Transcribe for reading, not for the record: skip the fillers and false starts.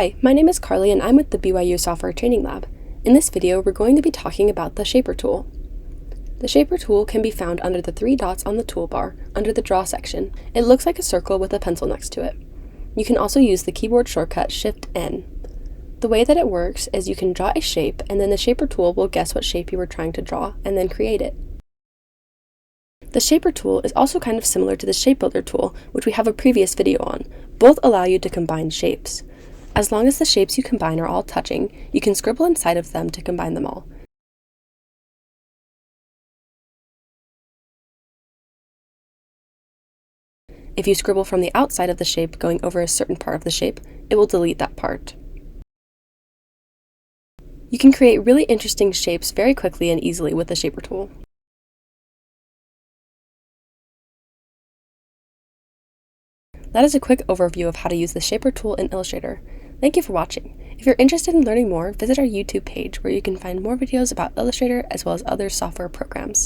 Hi, my name is Carly and I'm with the BYU Software Training Lab. In this video, we're going to be talking about the Shaper tool. The Shaper tool can be found under the three dots on the toolbar, under the Draw section. It looks like a circle with a pencil next to it. You can also use the keyboard shortcut Shift-N. The way that it works is you can draw a shape, and then the Shaper tool will guess what shape you were trying to draw, and then create it. The Shaper tool is also kind of similar to the Shape Builder tool, which we have a previous video on. Both allow you to combine shapes. As long as the shapes you combine are all touching, you can scribble inside of them to combine them all. If you scribble from the outside of the shape going over a certain part of the shape, it will delete that part. You can create really interesting shapes very quickly and easily with the Shaper tool. That is a quick overview of how to use the Shaper tool in Illustrator. Thank you for watching. If you're interested in learning more, visit our YouTube page where you can find more videos about Illustrator as well as other software programs.